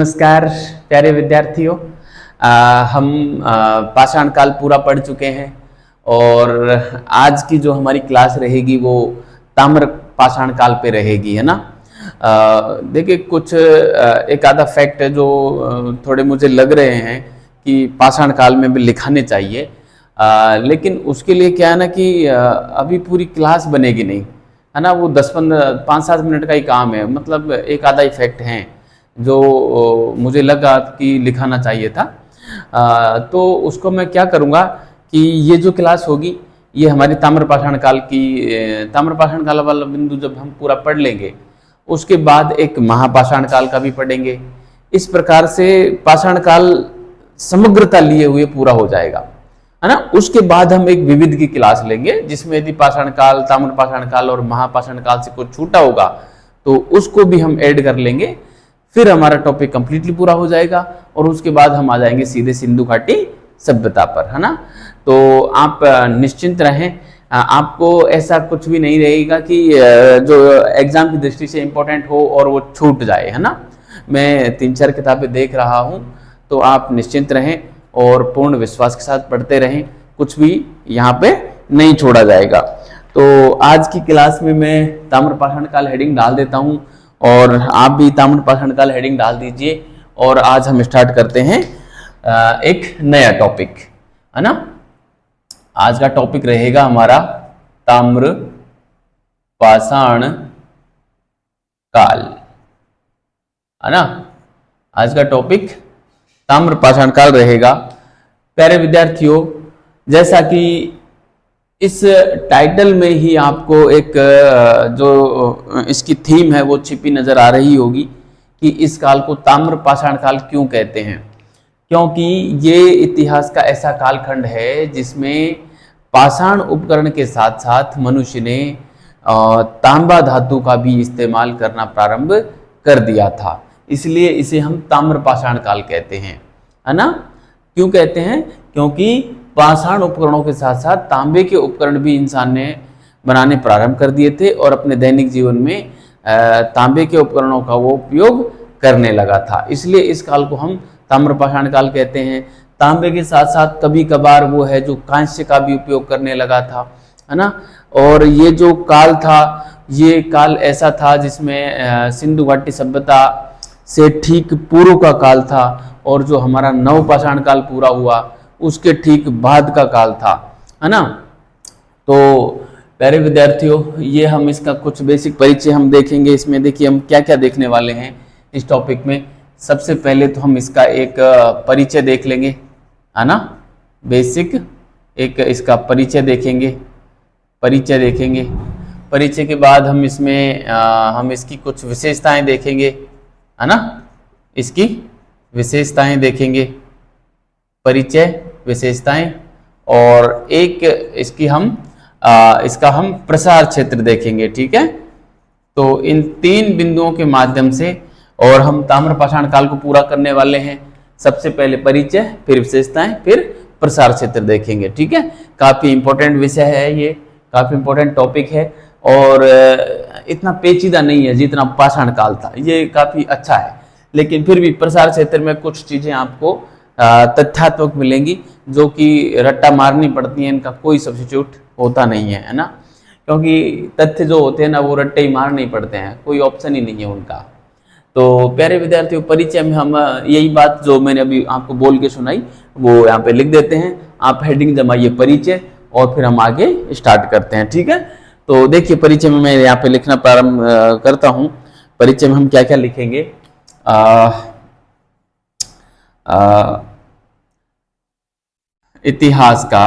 नमस्कार प्यारे विद्यार्थियों। हम पाषाण काल पूरा पढ़ चुके हैं और आज की जो हमारी क्लास रहेगी वो ताम्र पाषाण काल पे रहेगी, है ना। देखिए कुछ एक आधा फैक्ट है जो थोड़े मुझे लग रहे हैं कि पाषाण काल में भी लिखाने चाहिए, लेकिन उसके लिए क्या है ना कि अभी पूरी क्लास बनेगी नहीं, है ना। वो 5-7 मिनट का ही काम है, मतलब एक आधा इफेक्ट है जो मुझे लगा कि लिखाना चाहिए था। तो उसको मैं क्या करूँगा कि ये जो क्लास होगी ये हमारी ताम्रपाषाण काल की ताम्रपाषाण काल वाला बिंदु जब हम पूरा पढ़ लेंगे उसके बाद एक महापाषाण काल का भी पढ़ेंगे। इस प्रकार से पाषाण काल समग्रता लिए हुए पूरा हो जाएगा, है ना। उसके बाद हम एक विविध की क्लास लेंगे जिसमें यदि पाषाण काल, ताम्रपाषाण काल और महापाषाण काल से कुछ छूटा होगा तो उसको भी हम ऐड कर लेंगे। फिर हमारा टॉपिक कंप्लीटली पूरा हो जाएगा और उसके बाद हम आ जाएंगे सीधे सिंधु घाटी सभ्यता पर, है ना। तो आप निश्चिंत रहें, आपको ऐसा कुछ भी नहीं रहेगा कि जो एग्जाम की दृष्टि से इम्पोर्टेंट हो और वो छूट जाए, है ना। मैं 3-4 किताबें देख रहा हूँ, तो आप निश्चिंत रहें और पूर्ण विश्वास के साथ पढ़ते रहें, कुछ भी यहाँ पे नहीं छोड़ा जाएगा। तो आज की क्लास में मैं ताम्रपाषाण काल हेडिंग डाल देता हूँ और आप भी ताम्रपाषाण काल हेडिंग डाल दीजिए और आज हम स्टार्ट करते हैं एक नया टॉपिक, है ना। आज का टॉपिक रहेगा हमारा ताम्रपाषाण काल, है ना। आज का टॉपिक ताम्रपाषाण काल रहेगा। प्यारे विद्यार्थियों, जैसा कि इस टाइटल में ही आपको एक जो इसकी थीम है वो छिपी नजर आ रही होगी कि इस काल को ताम्रपाषाण काल क्यों कहते हैं, क्योंकि ये इतिहास का ऐसा कालखंड है जिसमें पाषाण उपकरण के साथ साथ मनुष्य ने तांबा धातु का भी इस्तेमाल करना प्रारंभ कर दिया था। इसलिए इसे हम ताम्रपाषाण काल कहते हैं, है ना। क्यों कहते हैं? क्योंकि पाषाण उपकरणों के साथ साथ तांबे के उपकरण भी इंसान ने बनाने प्रारंभ कर दिए थे और अपने दैनिक जीवन में तांबे के उपकरणों का वो उपयोग करने लगा था। इसलिए इस काल को हम ताम्रपाषाण काल कहते हैं। तांबे के साथ साथ कभी कभार वो है जो कांस्य का भी उपयोग करने लगा था, है ना। और ये जो काल था, ये काल ऐसा था जिसमें सिंधु घाटी सभ्यता से ठीक पूर्व का काल था और जो हमारा नवपाषाण काल पूरा हुआ उसके ठीक बाद का काल था, है ना। तो प्यारे विद्यार्थियों, ये हम इसका कुछ बेसिक परिचय हम देखेंगे। इसमें देखिए हम क्या क्या देखने वाले हैं इस टॉपिक में। सबसे पहले तो हम इसका एक परिचय देख लेंगे, है ना। बेसिक एक इसका परिचय देखेंगे, परिचय देखेंगे। परिचय के बाद हम इसमें हम इसकी कुछ विशेषताएं देखेंगे, है ना। इसकी विशेषताएं देखेंगे, परिचय, विशेषताएं, और एक इसकी हम इसका हम प्रसार क्षेत्र देखेंगे, ठीक है। तो इन 3 बिंदुओं के माध्यम से और हम ताम्रपाषाण काल को पूरा करने वाले हैं। सबसे पहले परिचय, फिर विशेषताएं, फिर प्रसार क्षेत्र देखेंगे, ठीक है। काफी इंपॉर्टेंट विषय है ये, काफी इंपॉर्टेंट टॉपिक है और इतना पेचीदा नहीं है जितना पाषाण काल था। ये काफी अच्छा है, लेकिन फिर भी प्रसार क्षेत्र में कुछ चीजें आपको तथ्यात्मक मिलेंगी जो कि रट्टा मारनी पड़ती हैं, इनका कोई सब्स्टिट्यूट होता नहीं है ना। क्योंकि तथ्य जो होते हैं ना वो रट्टे ही मारने पड़ते हैं, कोई ऑप्शन ही नहीं है उनका। तो प्यारे विद्यार्थियों, परिचय में हम यही बात जो मैंने अभी आपको बोल के सुनाई वो यहाँ पे लिख देते हैं। आप हेडिंग जमाइए परिचय और फिर हम आगे स्टार्ट करते हैं, ठीक है। तो देखिए परिचय में मैं यहाँ पे लिखना प्रारंभ करता हूँ। परिचय में हम क्या क्या लिखेंगे? इतिहास का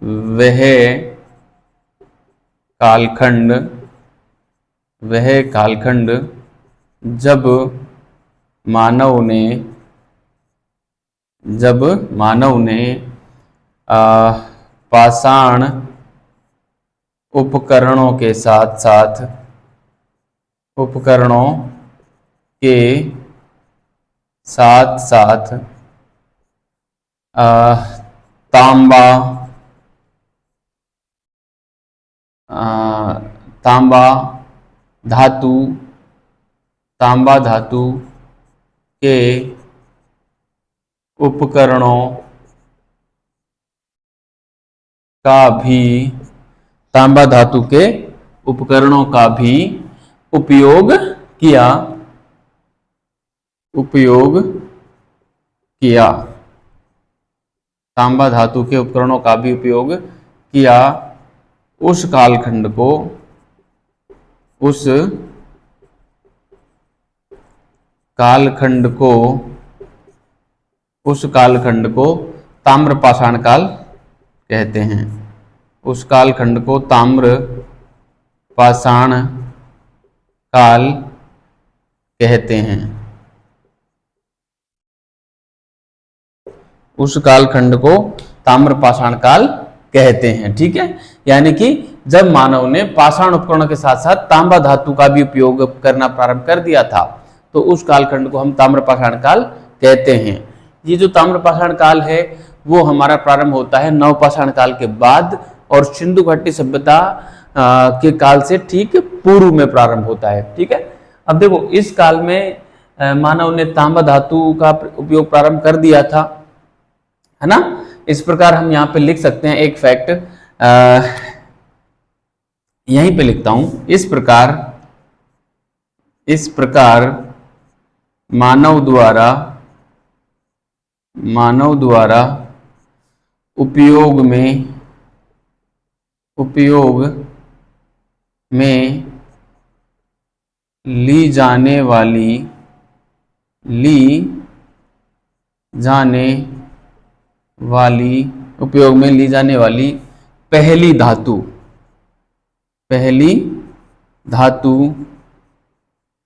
वह कालखंड जब मानव ने पाषाण उपकरणों के साथ साथ तांबा तांबा धातु के उपकरणों का भी तांबा धातु के उपकरणों का भी उपयोग किया तांबा धातु के उपकरणों का भी उपयोग किया उस कालखंड को ताम्रपाषाण काल कहते हैं। उस कालखंड को ताम्रपाषाण काल कहते हैं। उस कालखंड को ताम्रपाषाण काल कहते हैं। ठीक है, यानी कि जब मानव ने पाषाण उपकरणों के साथ साथ तांबा धातु का भी उपयोग करना प्रारंभ कर दिया था, तो उस कालखंड को हम ताम्रपाषाण काल कहते हैं। ये जो ताम्रपाषाण काल है वो हमारा प्रारंभ होता है नवपाषाण काल के बाद और सिंधु घाटी सभ्यता के काल से ठीक पूर्व में प्रारंभ होता है। ठीक है, अब देखो इस काल में मानव ने तांबा धातु का उपयोग प्रारंभ कर दिया था, है ना। इस प्रकार हम यहाँ पे लिख सकते हैं एक फैक्ट, यहीं पे लिखता हूं, इस प्रकार मानव द्वारा उपयोग में ली जाने वाली पहली धातु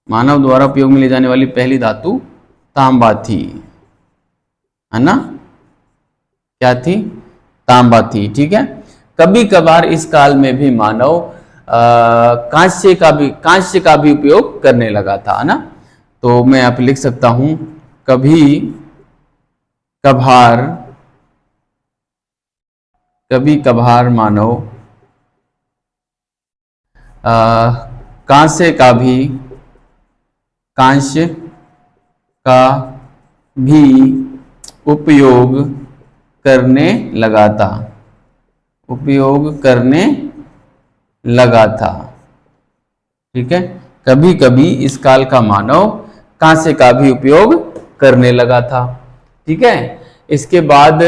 मानव द्वारा उपयोग में ली जाने वाली पहली धातु तांबा थी, है ना। क्या थी? तांबा थी। ठीक है, कभी कभार इस काल में भी मानव कांस्य का भी उपयोग करने लगा था, है ना। तो मैं यहाँ पे लिख सकता हूं कभी कभार मानव कांस्य का भी उपयोग करने लगा था। ठीक है, कभी कभी इस काल का मानव कांस्य का भी उपयोग करने लगा था। ठीक है, इसके बाद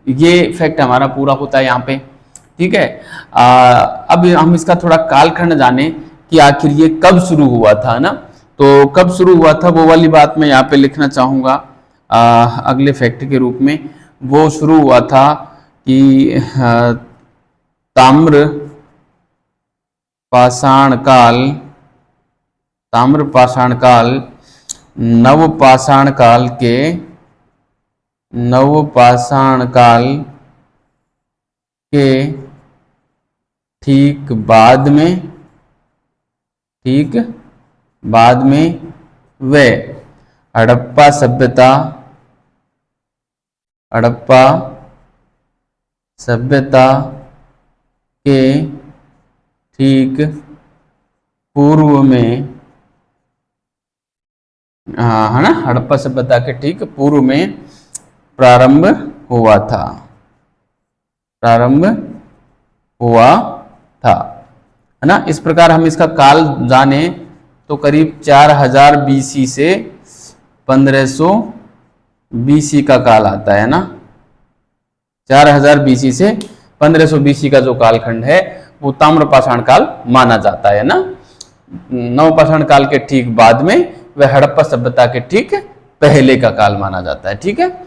ये फैक्ट हमारा पूरा होता है यहाँ पे। ठीक है, अब हम इसका थोड़ा कालखंड जाने कि आखिर ये कब शुरू हुआ था ना। तो कब शुरू हुआ था वो वाली बात मैं यहाँ पे लिखना चाहूँगा अगले फैक्ट के रूप में। वो शुरू हुआ था कि ताम्रपाषाण काल नवपाषाण काल के ठीक बाद में वे हड़प्पा सभ्यता के ठीक पूर्व में, है ना, हड़प्पा सभ्यता के ठीक पूर्व में प्रारंभ हुआ था, है ना। इस प्रकार हम इसका काल जाने तो करीब 4000 BC से 1500 BC का काल आता है ना। 4000 BC से 1500 BC का जो कालखंड है वो ताम्रपाषाण काल माना जाता है ना। नवपाषाण काल के ठीक बाद में वह हड़प्पा सभ्यता के ठीक पहले का काल माना जाता है। ठीक है,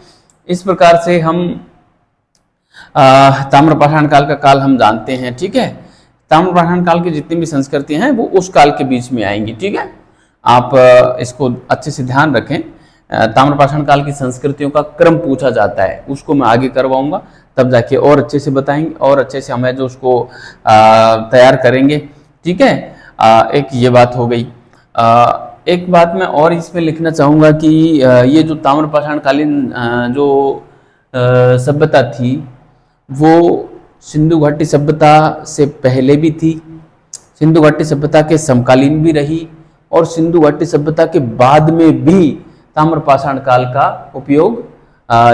इस प्रकार से हम ताम्रपाषाण काल का काल हम जानते हैं। ठीक है, ताम्रपाषाण काल की जितनी भी संस्कृतियां हैं वो उस काल के बीच में आएंगी। ठीक है, आप इसको अच्छे से ध्यान रखें। ताम्रपाषाण काल की संस्कृतियों का क्रम पूछा जाता है, उसको मैं आगे करवाऊंगा, तब जाके और अच्छे से बताएंगे और अच्छे से हमें जो उसको तैयार करेंगे। ठीक है, एक ये बात हो गई। एक बात मैं और इसमें लिखना चाहूँगा कि ये जो ताम्रपाषाण कालीन जो सभ्यता थी वो सिंधु घाटी सभ्यता से पहले भी थी, सिंधु घाटी सभ्यता के समकालीन भी रही और सिंधु घाटी सभ्यता के बाद में भी ताम्रपाषाण काल का उपयोग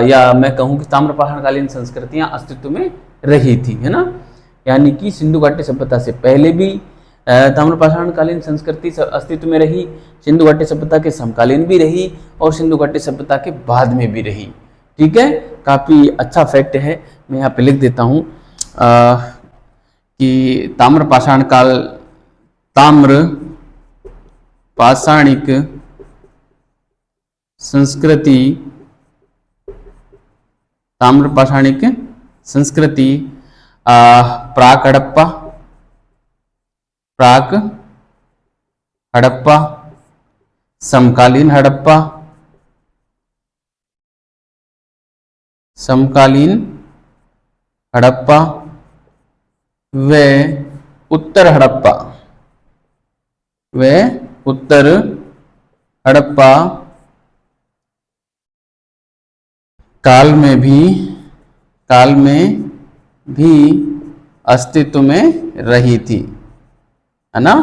या मैं कहूँ कि ताम्रपाषाणकालीन संस्कृतियां अस्तित्व में रही थी, है ना। यानी कि सिंधु घाटी सभ्यता से पहले भी ताम्रपाषाणकालीन संस्कृति अस्तित्व में रही, सिंधु घाटी सभ्यता के समकालीन भी रही और सिंधु घाटी सभ्यता के बाद में भी रही। ठीक है, काफी अच्छा फैक्ट है। मैं यहाँ पे लिख देता हूँ कि ताम्रपाषाण काल, ताम्र पाषाणिक संस्कृति, ताम्रपाषाणिक संस्कृति प्राक हड़प्पा, प्राक हड़प्पा, समकालीन हड़प्पा, समकालीन हड़प्पा व उत्तर हड़प्पा, व उत्तर हड़प्पा काल में भी अस्तित्व में रही थी, है ना।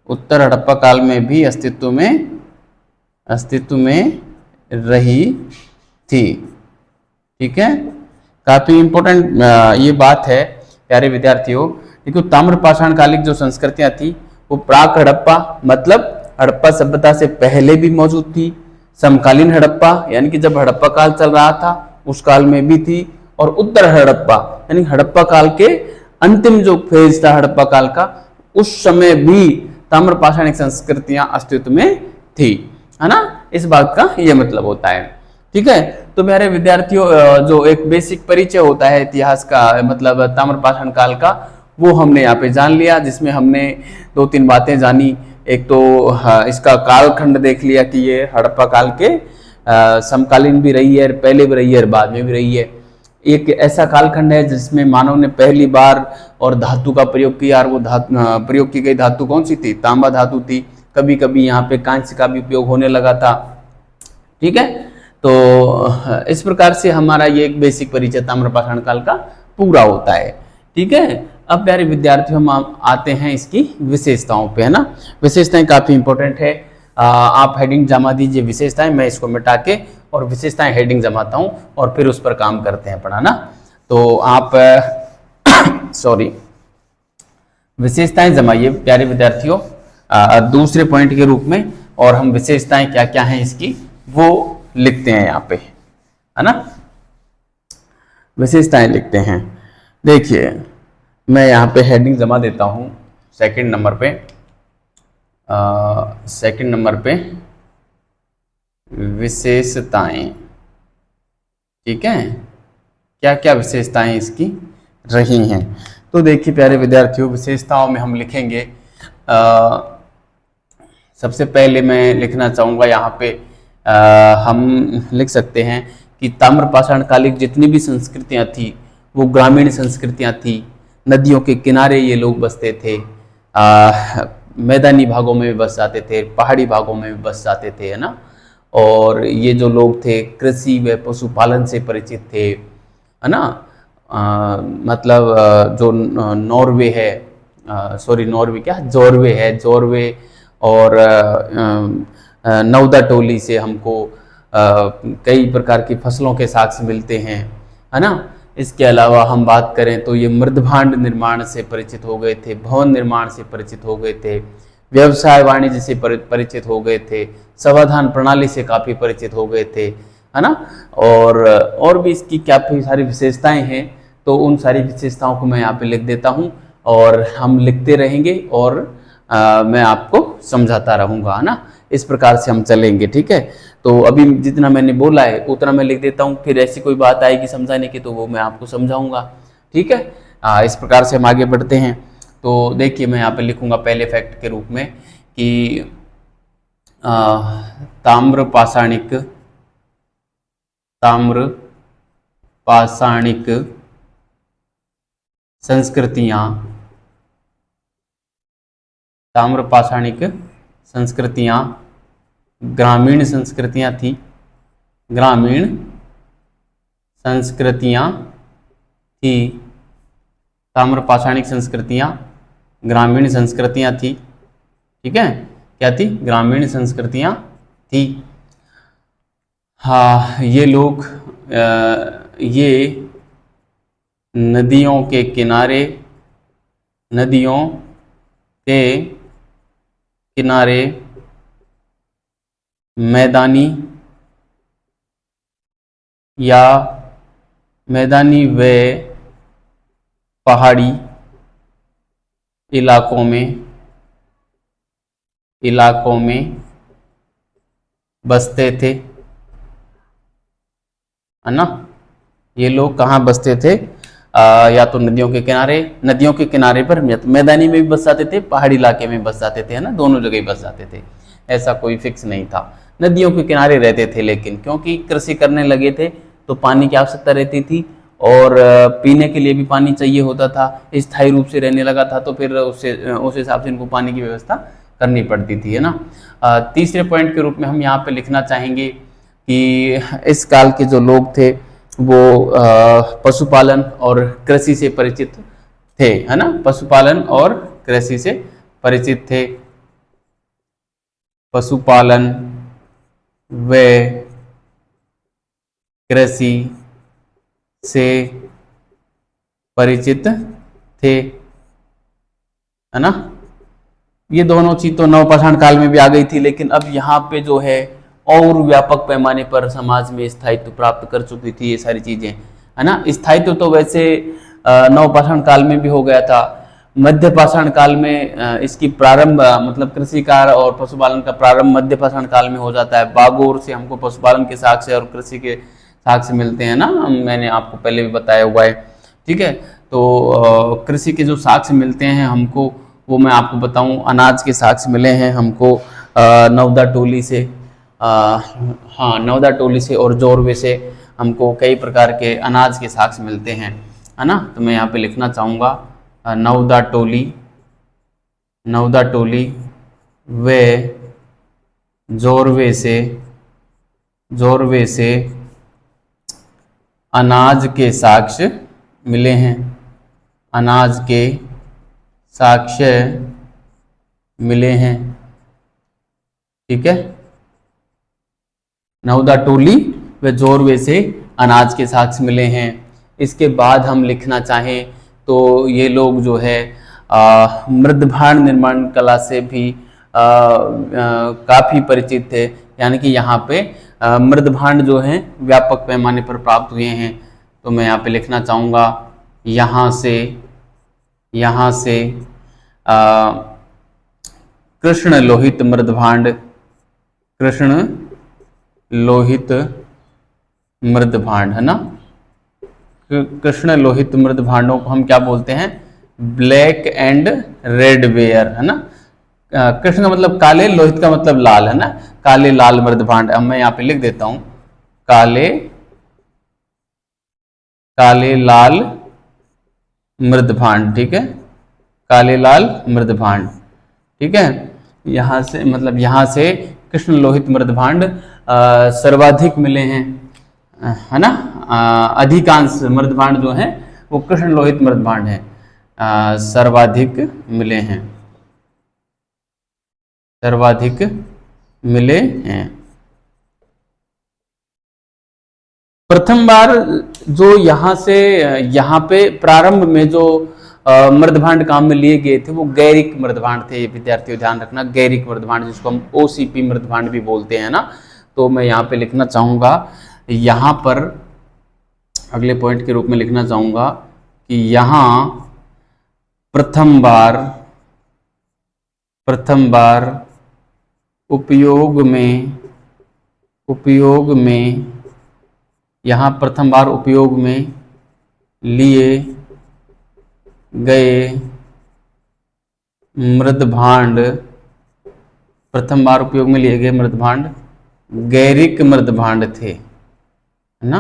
उत्तर हड़प्पा काल में भी अस्तित्व में रही थी। ठीक है, काफी इंपॉर्टेंट ये बात है प्यारे विद्यार्थियों। देखो, ताम्रपाषाण कालिक जो संस्कृतियां थी वो प्राक हड़प्पा मतलब हड़प्पा सभ्यता से पहले भी मौजूद थी, समकालीन हड़प्पा यानी कि जब हड़प्पा काल चल रहा था उस काल में भी थी, और उत्तर हड़प्पा यानी हड़प्पा काल के अंतिम जो फेज था हड़प्पा काल का, उस समय भी ताम्रपाषाणिक संस्कृतियां अस्तित्व में थी, है ना। इस बात का यह मतलब होता है। ठीक है, तो मेरे विद्यार्थियों जो एक बेसिक परिचय होता है इतिहास का, मतलब ताम्रपाषाण काल का, वो हमने यहाँ पे जान लिया, जिसमें हमने 2-3 बातें जानी। एक तो इसका कालखंड देख लिया कि ये हड़प्पा काल के समकालीन भी रही है, पहले भी रही है और बाद में भी रही है। एक ऐसा कालखंड है जिसमें मानव ने पहली बार और धातु का प्रयोग किया, और वो प्रयोग की गई धातु कौन सी थी? तांबा धातु थी। कभी कभी यहाँ पे कांस्य का भी उपयोग होने लगा था। ठीक है, तो इस प्रकार से हमारा ये एक बेसिक परिचय ताम्रपाषाण काल का पूरा होता है। ठीक है, अब प्यारे विद्यार्थियों हम आते हैं इसकी विशेषताओं पे, है ना। विशेषताएं काफी इंपॉर्टेंट है। आप हेडिंग जमा दीजिए विशेषताएं, मैं इसको मिटा के और विशेषताएं हेडिंग जमाता हूं और फिर उस पर काम करते हैं पढ़ाना। तो आप सॉरी विशेषताएं जमाइए प्यारे विद्यार्थियों दूसरे पॉइंट के रूप में, और हम विशेषताएं क्या क्या हैं इसकी वो लिखते हैं यहाँ पे, है ना। विशेषताएं लिखते हैं। देखिए, मैं यहाँ पे हेडिंग जमा देता हूँ सेकंड नंबर पे। सेकंड नंबर पे विशेषताएं। ठीक है, क्या क्या विशेषताएं इसकी रही हैं। तो देखिए प्यारे विद्यार्थियों, विशेषताओं में हम लिखेंगे, सबसे पहले मैं लिखना चाहूँगा यहाँ पे हम लिख सकते हैं कि ताम्रपाषाण कालिक जितनी भी संस्कृतियाँ थी वो ग्रामीण संस्कृतियाँ थी। नदियों के किनारे ये लोग बसते थे, मैदानी भागों में भी बस जाते थे, पहाड़ी भागों में भी बस जाते थे, है ना। और ये जो लोग थे कृषि व पशुपालन से परिचित थे, है ना। मतलब जो नॉर्वे है, जोरवे है, जोरवे और नौदा टोली से हमको कई प्रकार की फसलों के साक्ष्य मिलते हैं, है ना। इसके अलावा हम बात करें तो ये मृदभांड निर्माण से परिचित हो गए थे, भवन निर्माण से परिचित हो गए थे, व्यवसाय वाणिज्य से परिचित हो गए थे, समाधान प्रणाली से काफ़ी परिचित हो गए थे, है ना। और भी इसकी काफ़ी सारी विशेषताएं हैं, तो उन सारी विशेषताओं को मैं यहाँ पे लिख देता हूँ और हम लिखते रहेंगे और मैं आपको समझाता रहूँगा, है ना। इस प्रकार से हम चलेंगे। ठीक है, तो अभी जितना मैंने बोला है उतना मैं लिख देता हूँ, फिर ऐसी कोई बात आएगी समझाने की तो वो मैं आपको समझाऊंगा। ठीक है, इस प्रकार से हम आगे बढ़ते हैं। तो देखिए, मैं यहाँ पे लिखूंगा पहले फैक्ट के रूप में कि ताम्रपाषाणिक संस्कृतियाँ ग्रामीण संस्कृतियाँ थी, ताम्रपाषाणिक संस्कृतियाँ ग्रामीण संस्कृतियां थी। ठीक है, क्या थी? ग्रामीण संस्कृतियां थी। हाँ, ये लोग ये नदियों के किनारे, नदियों के किनारे मैदानी या मैदानी व पहाड़ी इलाकों में बसते थे, है ना। ये लोग कहाँ बसते थे? या तो नदियों के किनारे पर, या तो मैदानी में भी बस जाते थे, पहाड़ी इलाके में बस जाते थे, है ना, दोनों जगह ही बस जाते थे। ऐसा कोई फिक्स नहीं था। नदियों के किनारे रहते थे, लेकिन क्योंकि कृषि करने लगे थे तो पानी की आवश्यकता रहती थी, और पीने के लिए भी पानी चाहिए होता था। स्थायी रूप से रहने लगा था तो फिर उस हिसाब से इनको पानी की व्यवस्था करनी पड़ती थी, है ना। तीसरे पॉइंट के रूप में हम यहाँ पे लिखना चाहेंगे कि इस काल के जो लोग थे वो पशुपालन और कृषि से परिचित थे, है ना। पशुपालन और कृषि से परिचित थे। पशुपालन व कृषि से परिचित थे, है ना। ये दोनों चीज तो नवपाषाण काल में भी आ गई थी, लेकिन अब यहाँ पे जो है और व्यापक पैमाने पर समाज में स्थायित्व प्राप्त कर चुकी थी ये सारी चीजें, है ना। स्थायित्व तो वैसे नवपाषाण काल में भी हो गया था। मध्य पाषाण काल में इसकी प्रारंभ, मतलब कृषि कार्य और पशुपालन का प्रारंभ मध्य पाषाण काल में हो जाता है। बागोर से हमको पशुपालन के साक्ष्य और कृषि के साक्ष्य मिलते हैं ना, मैंने आपको पहले भी बताया हुआ है। ठीक है, तो कृषि के जो साक्ष्य मिलते हैं हमको, वो मैं आपको बताऊं, अनाज के साक्ष्य मिले हैं हमको नवदा टोली से, हाँ नवदा टोली से और जोरवे से हमको कई प्रकार के अनाज के साक्ष्य मिलते हैं, है ना। तो मैं यहाँ पे लिखना चाहूँगा नवदा टोली व जोरवे से अनाज के साक्ष्य मिले हैं, अनाज के साक्ष्य मिले हैं। ठीक है, नवदा टोली व जोरवे से अनाज के साक्ष्य मिले हैं। इसके बाद हम लिखना चाहें तो ये लोग जो है मृदभांड निर्माण कला से भी काफी परिचित थे, यानी कि यहाँ पे मृदभांड जो हैं व्यापक पैमाने पर प्राप्त हुए हैं। तो मैं यहाँ पे लिखना चाहूँगा यहाँ से कृष्ण लोहित मृदभांड, है ना। कृष्ण लोहित मृदभांडों को हम क्या बोलते हैं? ब्लैक एंड रेड वेयर, है ना। कृष्ण का मतलब काले, लोहित का मतलब लाल, है ना। काले लाल मृदभांड, अब मैं यहाँ पे लिख देता हूं काले लाल मृदभांड। ठीक है, काले लाल मृदभांड। ठीक है, यहाँ से मतलब यहाँ से कृष्ण लोहित मृदभांड सर्वाधिक मिले हैं, है ना। अधिकांश मृदभांड जो हैं वो कृष्ण लोहित मृदभांड है, सर्वाधिक मिले हैं। प्रथम बार जो यहाँ पे प्रारंभ में जो मृदभांड काम में लिए गए थे वो गैरिक मृदभांड थे। विद्यार्थियों ध्यान रखना, गैरिक मृदभांड जिसको हम ओसीपी मृदभांड भी बोलते हैं ना। तो मैं यहाँ पे लिखना चाहूँगा, यहाँ पर अगले पॉइंट के रूप में लिखना चाहूँगा कि यहाँ प्रथम बार उपयोग में यहाँ प्रथम बार उपयोग में लिए गए मृदभांड, गैरिक मृदभांड थे, है ना।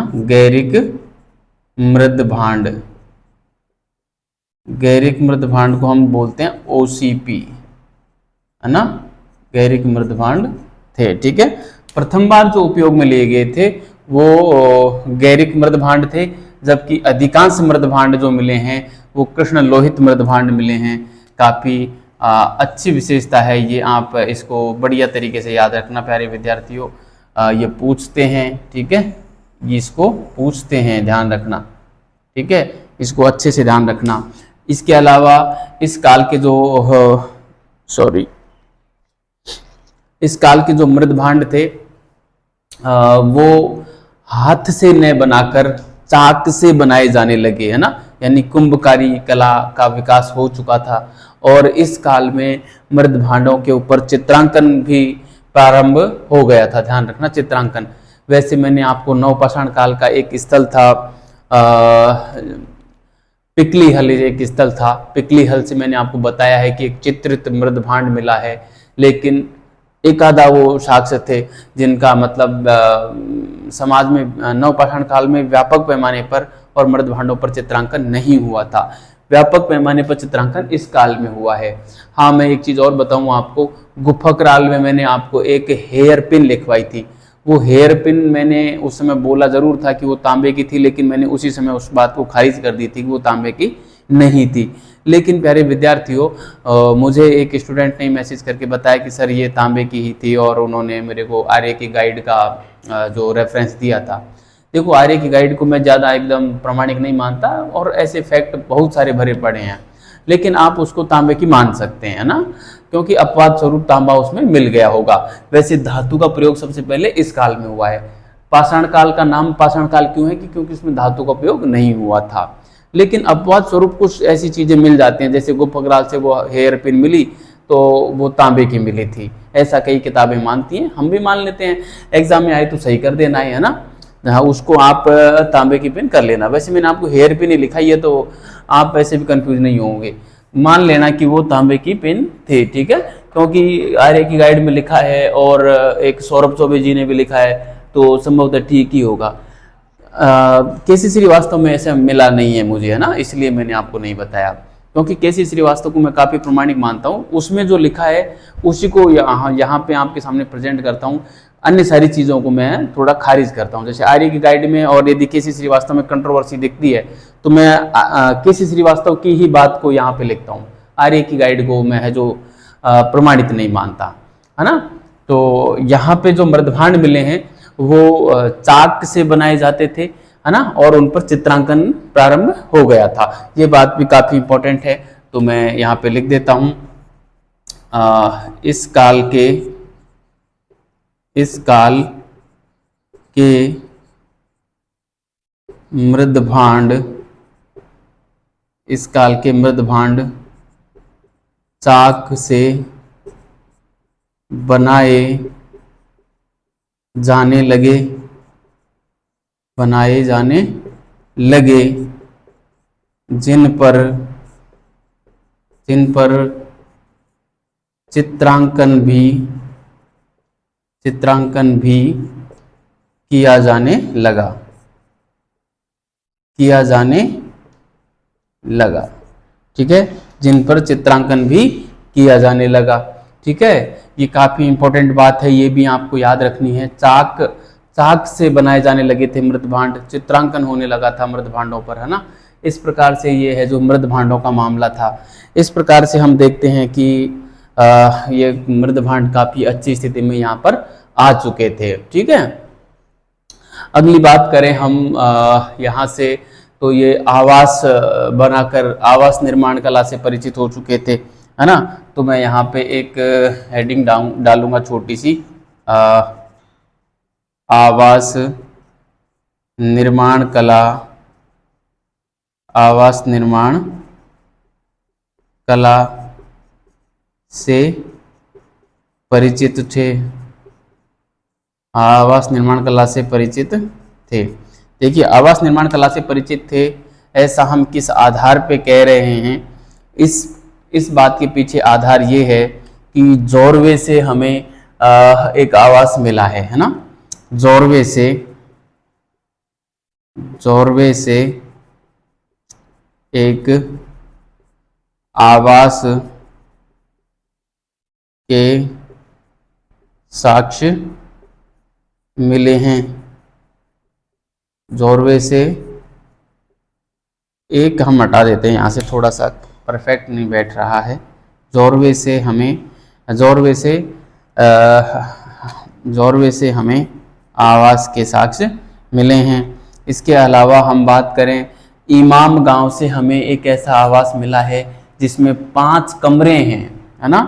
गैरिक मृदभांड को हम बोलते हैं ओसीपी, है ना। गैरिक मृदभांड थे। ठीक है, प्रथम बार जो उपयोग में लिए गए थे वो गैरिक मृदभांड थे, जबकि अधिकांश मृदभांड जो मिले हैं वो कृष्ण लोहित मृदभांड मिले हैं। काफ़ी अच्छी विशेषता है ये, आप इसको बढ़िया तरीके से याद रखना प्यारे विद्यार्थियों। ये पूछते हैं, ठीक है, ये इसको पूछते हैं, ध्यान रखना, ठीक है, इसको अच्छे से ध्यान रखना। इसके अलावा इस काल के जो इस काल के जो मृदभांड थे वो हाथ से न बनाकर चाक से बनाए जाने लगे, है ना, यानी कुंभकारी कला का विकास हो चुका था। और इस काल में मृदभांडों के ऊपर चित्रांकन भी प्रारंभ हो गया था, ध्यान रखना, चित्रांकन। वैसे मैंने आपको नवपाषाण काल का एक स्थल था, पिकली हल एक स्थल था, पिकली हल से मैंने आपको बताया है कि एक चित्रित मृदभांड मिला है, लेकिन एक आधा वो साक्ष्य थे जिनका मतलब समाज में नवपाषाण काल में व्यापक पैमाने पर और मृदभांडों पर चित्रांकन नहीं हुआ था। व्यापक पैमाने पर चित्रांकन इस काल में हुआ है। हाँ, मैं एक चीज और बताऊं आपको, गुफक काल में मैंने आपको एक हेयर पिन लिखवाई थी। वो हेयर पिन मैंने उस समय बोला जरूर था कि वो तांबे की थी, लेकिन मैंने उसी समय उस बात को खारिज कर दी थी कि वो तांबे की नहीं थी। लेकिन प्यारे विद्यार्थियों, मुझे एक स्टूडेंट ने मैसेज करके बताया कि सर ये तांबे की ही थी, और उन्होंने मेरे को आर्य की गाइड का जो रेफरेंस दिया था। देखो, आर्य की गाइड को मैं ज़्यादा एकदम प्रामाणिक नहीं मानता, और ऐसे फैक्ट बहुत सारे भरे पड़े हैं, लेकिन आप उसको तांबे की मान सकते हैं ना, क्योंकि अपवाद स्वरूप तांबा उसमें मिल गया होगा। वैसे धातु का प्रयोग सबसे पहले इस काल में हुआ है। पाषाण काल का नाम पाषाण काल क्यों है? क्योंकि इसमें धातु का प्रयोग नहीं हुआ था। लेकिन अपवाद स्वरूप कुछ ऐसी चीजें मिल जाती हैं, जैसे गुफकराल से वो हेयर पिन मिली तो वो तांबे की मिली थी, ऐसा कई किताबें मानती हैं, हम भी मान लेते हैं। एग्जाम में आए तो सही कर देना है ना, हाँ, उसको आप तांबे की पिन कर लेना। वैसे मैंने आपको हेयर पिन ही लिखाई है, तो आप वैसे भी कंफ्यूज नहीं होंगे, मान लेना कि वो तांबे की पिन थे, ठीक है, क्योंकि आर्य की गाइड में लिखा है और एक सौरभ चौबे जी ने भी लिखा है, तो संभवतः ठीक ही होगा। केसी श्रीवास्तव में ऐसा मिला नहीं है मुझे, है ना, इसलिए मैंने आपको नहीं बताया, क्योंकि केसी श्रीवास्तव को मैं काफ़ी प्रमाणिक मानता हूँ। उसमें जो लिखा है उसी को यहाँ पे आपके सामने प्रेजेंट करता हूँ, अन्य सारी चीज़ों को मैं थोड़ा खारिज करता हूँ। जैसे आर्य की गाइड में और यदि केसी श्रीवास्तव में कंट्रोवर्सी दिखती है तो मैं केसी श्रीवास्तव की ही बात को यहाँ पे लिखता हूँ, आर्य की गाइड को मैं है जो प्रमाणित नहीं मानता, है ना। तो यहाँ पे जो मृदभांड मिले हैं वो चाक से बनाए जाते थे, है ना, और उन पर चित्रांकन प्रारंभ हो गया था। ये बात भी काफी इंपॉर्टेंट है, तो मैं यहाँ पे लिख देता हूँ, इस काल के मृदभांड चाक से बनाए जाने लगे, जिन पर चित्रांकन भी किया जाने लगा, ठीक है, जिन पर चित्रांकन भी किया जाने लगा, ठीक है। ये काफी इंपॉर्टेंट बात है, ये भी आपको याद रखनी है। चाक से बनाए जाने लगे थे मृदभांड, चित्रांकन होने लगा था मृदभांडों पर, है ना। इस प्रकार से ये है जो मृदभांडों का मामला था। इस प्रकार से हम देखते हैं कि ये मृदभांड काफी अच्छी स्थिति में यहाँ पर आ चुके थे, ठीक है। अगली बात करें हम यहाँ से, तो ये आवास बनाकर आवास निर्माण कला से परिचित हो चुके थे, है ना। तो मैं यहाँ पे एक हेडिंग डालूंगा छोटी सी, आवास निर्माण कला से परिचित थे, आवास निर्माण कला से परिचित थे। देखिए, आवास निर्माण कला से परिचित थे, ऐसा हम किस आधार पे कह रहे हैं? इस बात के पीछे आधार ये है कि जोरवे से हमें एक आवास मिला है ना। जोरवे से एक आवास के साक्ष्य मिले हैं। जोरवे से एक हम हटा देते हैं यहाँ से थोड़ा सा, परफेक्ट नहीं बैठ रहा है। जोरवे से हमें आवास के साक्ष्य मिले हैं। इसके अलावा हम बात करें, इमाम गांव से हमें एक ऐसा आवास मिला है जिसमें 5 कमरे हैं, है ना।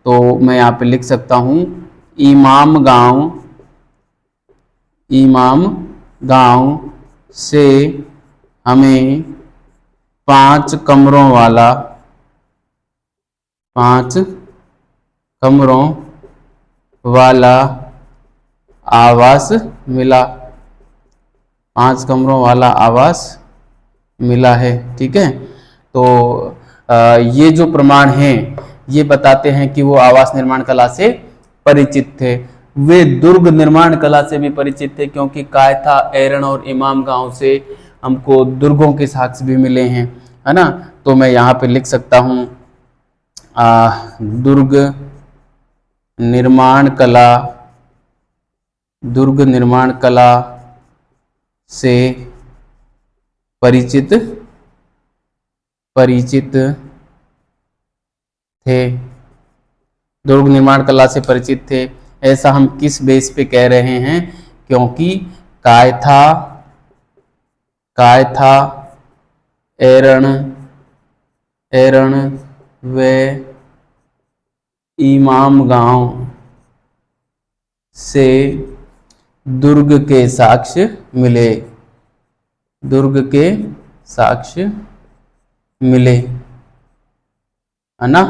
तो मैं यहाँ पे लिख सकता हूँ, इमाम गांव से हमें 5 कमरों वाला आवास मिला, 5 कमरों वाला आवास मिला है। ठीक है, तो ये जो प्रमाण हैं ये बताते हैं कि वो आवास निर्माण कला से परिचित थे। वे दुर्ग निर्माण कला से भी परिचित थे, क्योंकि कायथा, एरण और इमाम गांव से हमको दुर्गों के साक्ष्य भी मिले हैं, है ना। तो मैं यहाँ पे लिख सकता हूँ, दुर्ग निर्माण कला से परिचित थे, दुर्ग निर्माण कला से परिचित थे। ऐसा हम किस बेस पे कह रहे हैं, क्योंकि कायथा, एरण व इमाम गांव से दुर्ग के साक्ष्य मिले, है ना।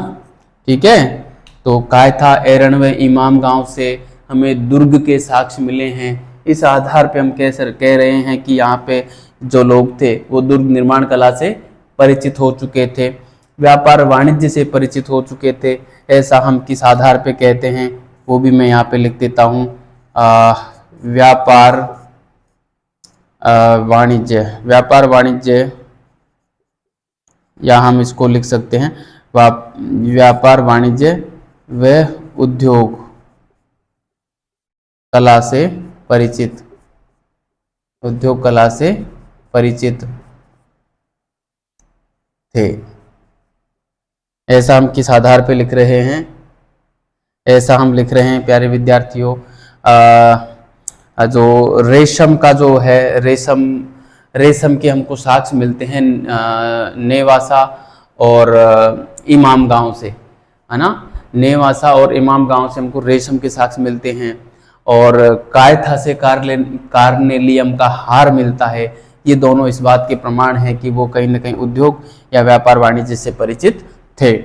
ठीक है, तो कायथा, एरण व इमाम गांव से हमें दुर्ग के साक्ष्य मिले हैं। इस आधार पे हम कह रहे हैं कि यहाँ पे जो लोग थे वो दुर्ग निर्माण कला से परिचित हो चुके थे, व्यापार वाणिज्य से परिचित हो चुके थे। ऐसा हम किस आधार पे कहते हैं, वो भी मैं यहाँ पे लिख देता हूँ, व्यापार वाणिज्य, या हम इसको लिख सकते हैं व्यापार वाणिज्य व उद्योग कला से परिचित थे। ऐसा हम किस आधार पे लिख रहे हैं, ऐसा हम लिख रहे हैं प्यारे विद्यार्थियों, जो रेशम का जो है, रेशम के हमको साक्ष्य मिलते हैं नेवासा और इमाम गांव से, है ना। नेवासा और इमाम गांव से हमको रेशम के साक्ष्य मिलते हैं, और कायथा से कार्नेलियम का हार मिलता है। ये दोनों इस बात के प्रमाण हैं कि वो कहीं ना कहीं उद्योग या व्यापार वाणिज्य से परिचित थे।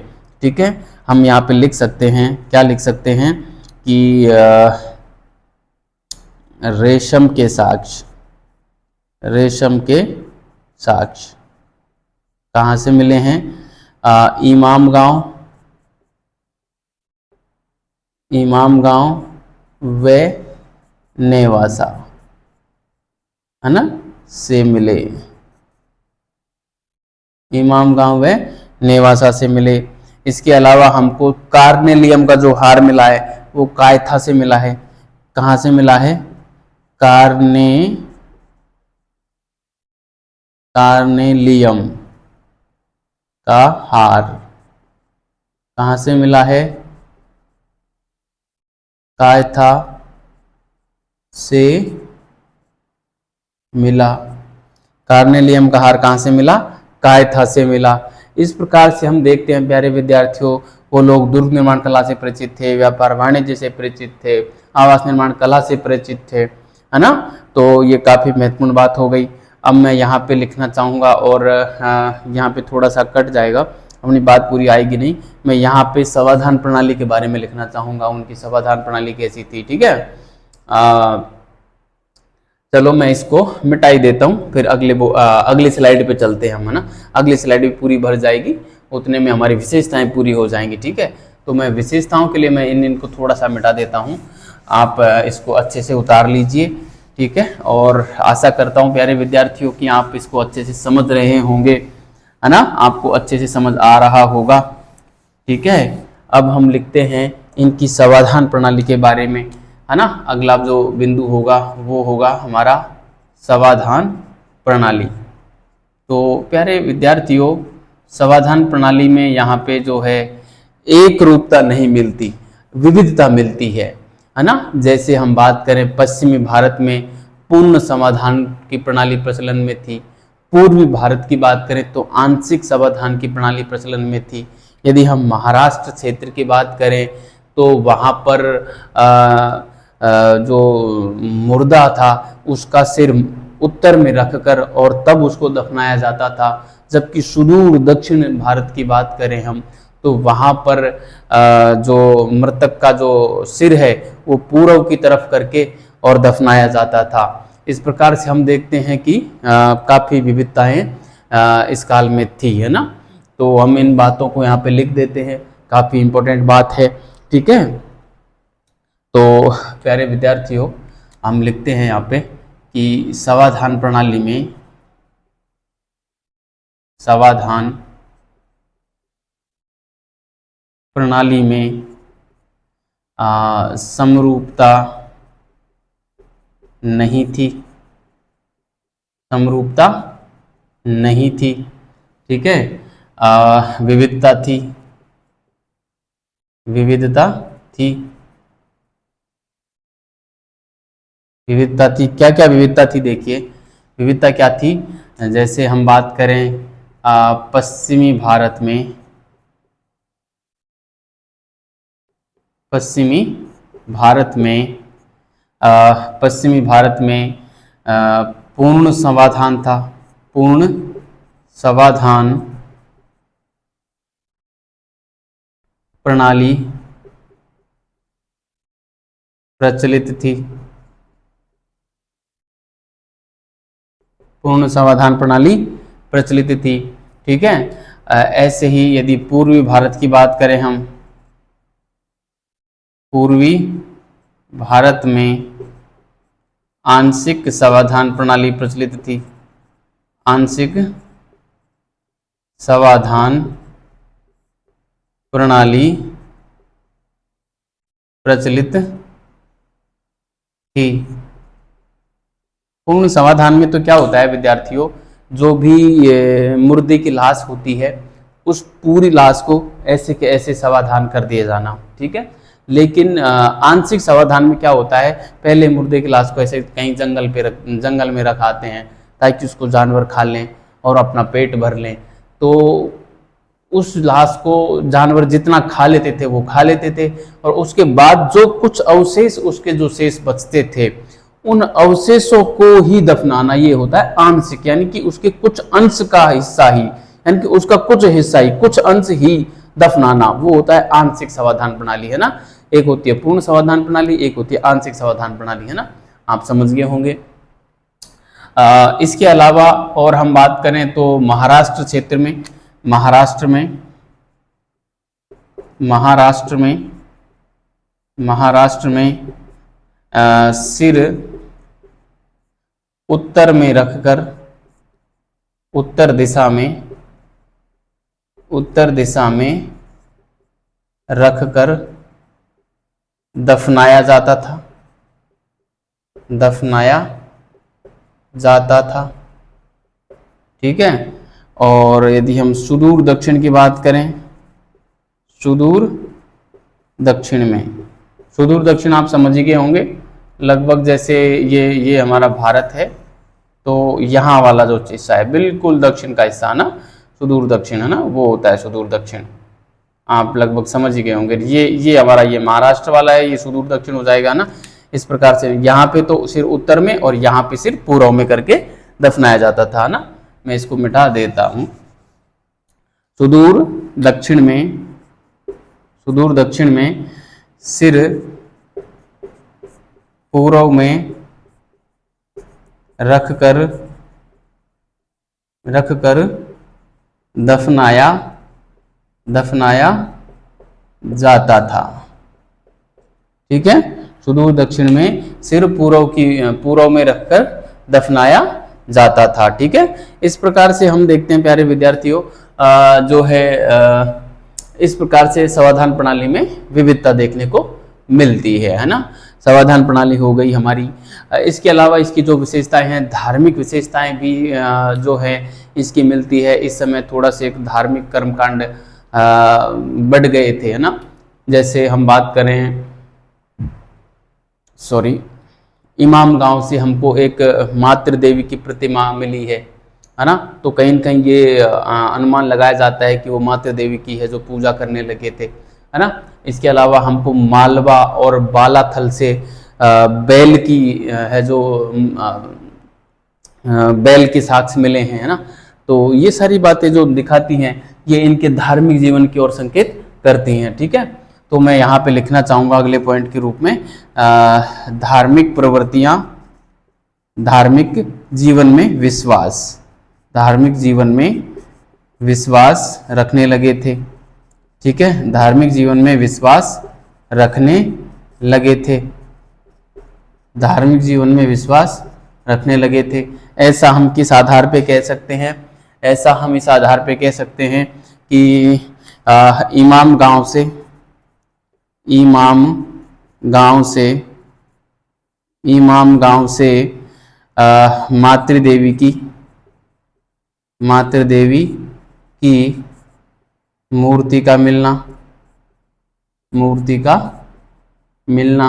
ठीक है, हम यहाँ पे लिख सकते हैं, क्या लिख सकते हैं कि रेशम के साक्ष्य कहाँ से मिले हैं, इमाम गांव व नेवासा, है ना, से मिले, इमाम गांव व नेवासा से मिले। इसके अलावा हमको कार्नेलियम का जो हार मिला है वो कायथा से मिला है। कहाँ से मिला है, कार्नेलियम का हार कहाँ से मिला है, कायथा से मिला। कार्नेलियम का हार कहाँ से मिला, कायथा से मिला। इस प्रकार से हम देखते हैं प्यारे विद्यार्थियों, वो लोग दुर्ग निर्माण कला से परिचित थे, व्यापार वाणिज्य से परिचित थे, आवास निर्माण कला से परिचित थे, है ना। तो ये काफ़ी महत्वपूर्ण बात हो गई। अब मैं यहाँ पे लिखना चाहूँगा, और यहाँ पे थोड़ा सा कट जाएगा, अपनी बात पूरी आएगी नहीं। मैं यहाँ पे समाधान प्रणाली के बारे में लिखना चाहूँगा, उनकी समाधान प्रणाली कैसी थी। ठीक है, चलो मैं इसको मिटाई देता हूँ, फिर अगली स्लाइड पे चलते हैं हम, है ना। अगली स्लाइड भी पूरी भर जाएगी, उतने में हमारी विशेषताएं पूरी हो जाएंगी। ठीक है, तो मैं विशेषताओं के लिए मैं इनको थोड़ा सा मिटा देता हूँ, आप इसको अच्छे से उतार लीजिए। ठीक है, और आशा करता हूँ प्यारे विद्यार्थियों कि आप इसको अच्छे से समझ रहे होंगे, है ना, आपको अच्छे से समझ आ रहा होगा। ठीक है, अब हम लिखते हैं इनकी समाधान प्रणाली के बारे में, है ना। अगला जो बिंदु होगा वो होगा हमारा समाधान प्रणाली। तो प्यारे विद्यार्थियों, समाधान प्रणाली में यहाँ पे जो है एक रूपता नहीं मिलती, विविधता मिलती है ना। जैसे हम बात करें पश्चिमी भारत में पूर्ण समाधान की प्रणाली प्रचलन में थी, पूर्वी भारत की बात करें तो आंशिक समाधान की प्रणाली प्रचलन में थी। यदि हम महाराष्ट्र क्षेत्र की बात करें तो वहाँ पर जो मुर्दा था उसका सिर उत्तर में रखकर और तब उसको दफनाया जाता था, जबकि सुदूर दक्षिण भारत की बात करें हम तो वहाँ पर जो मृतक का जो सिर है वो पूर्व की तरफ करके और दफनाया जाता था। इस प्रकार से हम देखते हैं कि काफ़ी विविधताएं इस काल में थी, है ना। तो हम इन बातों को यहाँ पे लिख देते हैं, काफ़ी इम्पोर्टेंट बात है, ठीक है। तो प्यारे विद्यार्थियों, हम लिखते हैं यहाँ पे कि समाधान प्रणाली में समरूपता नहीं थी, ठीक है। विविधता थी। क्या क्या विविधता थी? देखिए विविधता क्या थी। जैसे हम बात करें पश्चिमी भारत में पूर्ण समाधान था, पूर्ण समाधान प्रणाली प्रचलित थी, पूर्ण समाधान प्रणाली प्रचलित थी, ठीक है। ऐसे ही यदि पूर्वी भारत की बात करें हम, पूर्वी भारत में आंशिक समाधान प्रणाली प्रचलित थी, आंशिक समाधान प्रणाली प्रचलित थी। पूर्ण समाधान में तो क्या होता है विद्यार्थियों, जो भी मुर्दे की लाश होती है उस पूरी लाश को ऐसे के ऐसे समाधान कर दिया जाना, ठीक है। लेकिन आंशिक समाधान में क्या होता है, पहले मुर्दे की लाश को ऐसे कहीं जंगल में रखाते हैं ताकि उसको जानवर खा लें और अपना पेट भर लें। तो उस लाश को जानवर जितना खा लेते थे वो खा लेते थे, और उसके बाद जो कुछ अवशेष उसके जो शेष बचते थे उन अवशेषों को ही दफनाना, ये होता है आंशिक, यानी कि उसके कुछ अंश का हिस्सा ही, यानी कि उसका कुछ हिस्सा ही, कुछ अंश ही दफनाना, वो होता है आंशिक समाधान प्रणाली, है ना। एक होती है पूर्ण समाधान प्रणाली, एक होती है आंशिक समाधान प्रणाली, है ना। आप समझ गए होंगे। इसके अलावा और हम बात करें तो महाराष्ट्र क्षेत्र में, महाराष्ट्र में सिर उत्तर में रखकर, उत्तर दिशा में रखकर दफनाया जाता था, ठीक है। और यदि हम सुदूर दक्षिण की बात करें, सुदूर दक्षिण आप समझ गए होंगे लगभग, जैसे ये हमारा भारत है तो यहाँ वाला जो हिस्सा है बिल्कुल दक्षिण का हिस्सा ना, सुदूर दक्षिण, है ना, वो होता है सुदूर दक्षिण। आप लगभग समझ ही गए होंगे। ये हमारा ये महाराष्ट्र वाला है, ये सुदूर दक्षिण हो जाएगा ना। इस प्रकार से यहाँ पे तो सिर उत्तर में और यहाँ पे सिर पूर्व में करके दफनाया जाता था ना। मैं इसको मिटा देता हूँ। सुदूर दक्षिण में सिर पूर्व में रखकर दफनाया जाता था, ठीक है। सुदूर दक्षिण में सिर पूर्व में रखकर दफनाया जाता था, ठीक है। इस प्रकार से हम देखते हैं प्यारे विद्यार्थियों, जो है इस प्रकार से समाधान प्रणाली में विविधता देखने को मिलती है ना। समाधान प्रणाली हो गई हमारी। इसके अलावा इसकी जो विशेषताएं हैं, धार्मिक विशेषताएं भी जो है इसकी मिलती है। इस समय थोड़ा से एक धार्मिक कर्मकांड बढ़ गए थे, है ना। जैसे हम बात करें, इमाम गांव से हमको एक मातृ देवी की प्रतिमा मिली है ना। तो कहीं न कहीं ये अनुमान लगाया जाता है कि वो मातृ देवी की है जो पूजा करने लगे थे, है ना। इसके अलावा हमको मालवा और बालाथल से बैल की है जो बैल के साक्ष्य मिले हैं, है ना। तो ये सारी बातें जो दिखाती हैं ये इनके धार्मिक जीवन की ओर संकेत करती हैं, ठीक है। तो मैं यहाँ पे लिखना चाहूँगा अगले पॉइंट के रूप में धार्मिक प्रवृत्तियाँ, धार्मिक जीवन में विश्वास, धार्मिक जीवन में विश्वास रखने लगे थे, ठीक है। धार्मिक जीवन में विश्वास रखने लगे थे, धार्मिक जीवन में विश्वास रखने लगे थे। ऐसा हम किस आधार पे कह सकते हैं? ऐसा हम इस आधार पे कह सकते हैं कि इमाम गांव से मातृ देवी की मूर्ति का मिलना,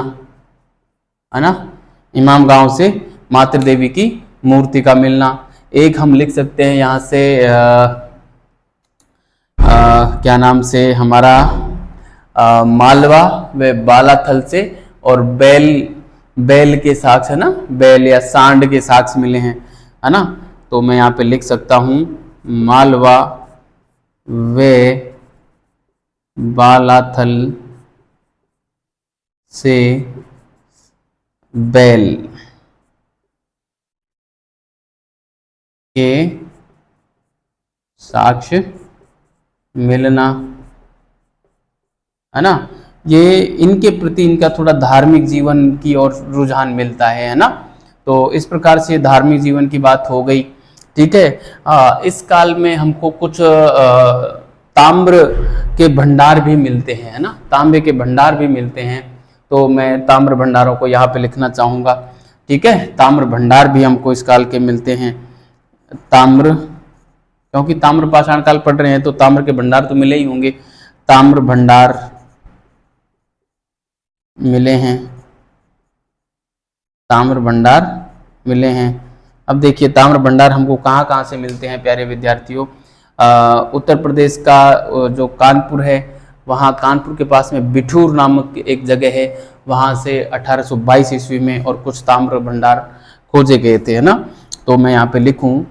है ना। इमाम गांव से मातृ देवी की मूर्ति का मिलना। एक हम लिख सकते हैं यहाँ से क्या नाम से हमारा मालवा व बालाथल से, और बैल के साक्ष्य, है ना, बैल या सांड के साक्ष्य मिले हैं, है ना। तो मैं यहाँ पे लिख सकता हूँ मालवा व बालाथल से बैल के साक्ष्य मिलना, है ना। ये इनके प्रति इनका थोड़ा धार्मिक जीवन की ओर रुझान मिलता है ना। तो इस प्रकार से धार्मिक जीवन की बात हो गई, ठीक है। इस काल में हमको कुछ ताम्र के भंडार भी मिलते हैं, है ना, तांबे के भंडार भी मिलते हैं। तो मैं ताम्र भंडारों को यहाँ पे लिखना चाहूँगा, ठीक है। ताम्र भंडार भी हमको इस काल के मिलते हैं। ताम्र, क्योंकि ताम्र पाषाण काल पढ़ रहे हैं तो ताम्र के भंडार तो मिले ही होंगे। ताम्र भंडार मिले हैं, ताम्र भंडार मिले हैं। अब देखिए ताम्र भंडार हमको कहाँ कहाँ से मिलते हैं प्यारे विद्यार्थियों। उत्तर प्रदेश का जो कानपुर है, वहाँ कानपुर के पास में बिठूर नामक एक जगह है, वहाँ से 1822 ईस्वी में और कुछ ताम्र भंडार खोजे गए थे, है ना। तो मैं यहाँ पे लिखूँ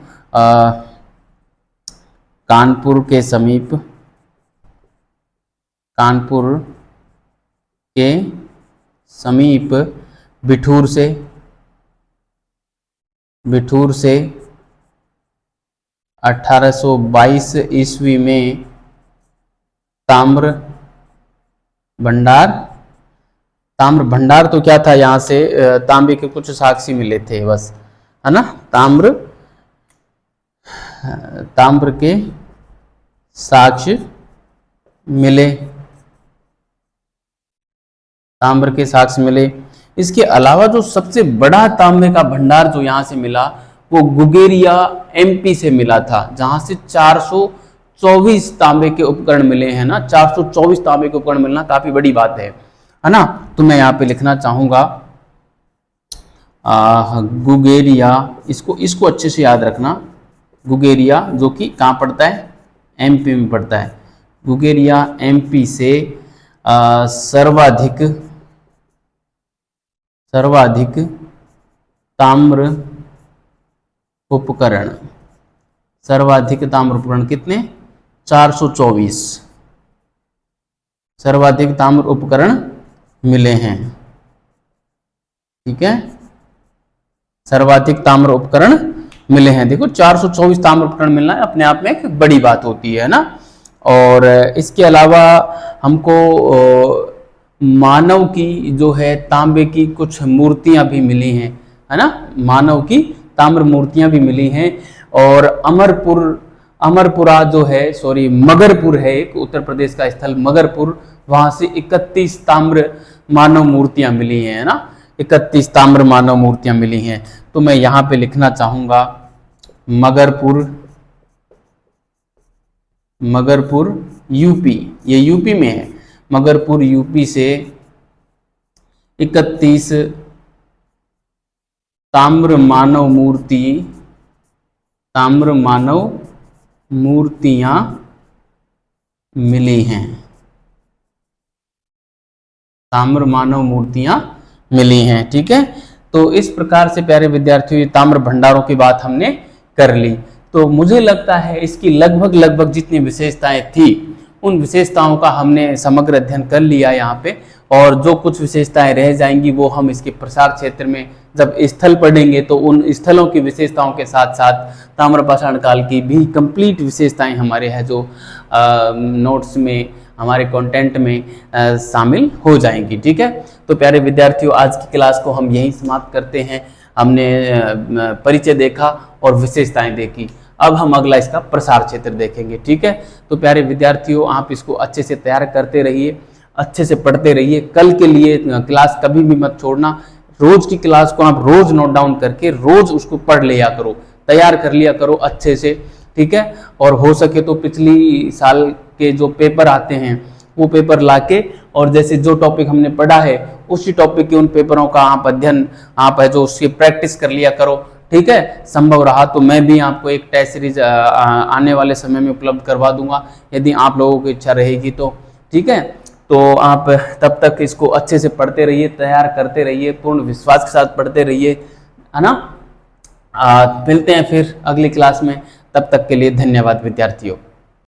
कानपुर के समीप, कानपुर के समीप बिठूर से 1822 ईस्वी में ताम्र भंडार तो क्या था, यहाँ से तांबे के कुछ साक्ष्य मिले थे बस, है ना। ताम्र के साक्ष्य मिले, ताम्र के साक्ष्य मिले। इसके अलावा जो सबसे बड़ा तांबे का भंडार जो यहाँ से मिला वो गुगेरिया एमपी से मिला था, जहां से 424 तांबे के उपकरण मिले हैं ना। 424 तांबे के उपकरण मिलना काफी बड़ी बात है ना। तो मैं यहाँ पे लिखना चाहूंगा गुगेरिया, इसको अच्छे से याद रखना। गुगेरिया जो कि कहाँ पड़ता है, एमपी में पड़ता है। गुगेरिया एमपी से सर्वाधिक ताम्र उपकरण, सर्वाधिक ताम्र उपकरण कितने, 424 सर्वाधिक ताम्र उपकरण मिले हैं, ठीक है। सर्वाधिक ताम्र उपकरण मिले हैं। देखो 424 ताम्र उपकरण मिलना अपने आप में एक बड़ी बात होती है ना। और इसके अलावा हमको मानव की जो है तांबे की कुछ मूर्तियां भी मिली हैं, है ना। मानव की ताम्र मूर्तियां भी मिली हैं। और अमरपुरा जो है, मगरपुर है एक उत्तर प्रदेश का स्थल मगरपुर, वहां से 31 ताम्र मानव मूर्तियां मिली हैं, है ना। 31 ताम्र मानव मूर्तियां मिली हैं। तो मैं यहाँ पे लिखना चाहूंगा मगरपुर मगरपुर यूपी, ये यूपी में है, मगरपुर यूपी से 31 ताम्र मानव मूर्तियां मिली हैं, ताम्र मानव मूर्तियां मिली हैं। ठीक है, तो इस प्रकार से प्यारे विद्यार्थियों ये ताम्र भंडारों की बात हमने कर ली। तो मुझे लगता है इसकी लगभग जितनी विशेषताएं थी उन विशेषताओं का हमने समग्र अध्ययन कर लिया यहाँ पे, और जो कुछ विशेषताएं रह जाएंगी वो हम इसके प्रसार क्षेत्र में जब स्थल पढ़ेंगे तो उन स्थलों की विशेषताओं के साथ साथ ताम्रपाषाण काल की भी कंप्लीट विशेषताएं हमारे हैं जो नोट्स में, हमारे कंटेंट में शामिल हो जाएंगी। ठीक है, तो प्यारे विद्यार्थियों आज की क्लास को हम यहीं समाप्त करते हैं। हमने परिचय देखा और विशेषताएं देखी, अब हम अगला इसका प्रसार क्षेत्र देखेंगे। ठीक है, तो प्यारे विद्यार्थियों आप इसको अच्छे से तैयार करते रहिए, अच्छे से पढ़ते रहिए, कल के लिए क्लास कभी भी मत छोड़ना। रोज की क्लास को आप रोज नोट डाउन करके रोज उसको पढ़ लिया करो, तैयार कर लिया करो अच्छे से। ठीक है, और हो सके तो पिछली साल के जो पेपर आते हैं वो पेपर लाके और जैसे जो टॉपिक हमने पढ़ा है उसी टॉपिक के उन पेपरों का आप अध्ययन, आप है जो उसकी प्रैक्टिस कर लिया करो। ठीक है, संभव रहा तो मैं भी आपको एक टेस्ट सीरीज आने वाले समय में उपलब्ध करवा दूंगा यदि आप लोगों की इच्छा रहेगी तो। ठीक है, तो आप तब तक इसको अच्छे से पढ़ते रहिए, तैयार करते रहिए, पूर्ण विश्वास के साथ पढ़ते रहिए, है ना। मिलते हैं फिर अगली क्लास में, तब तक के लिए धन्यवाद विद्यार्थियों।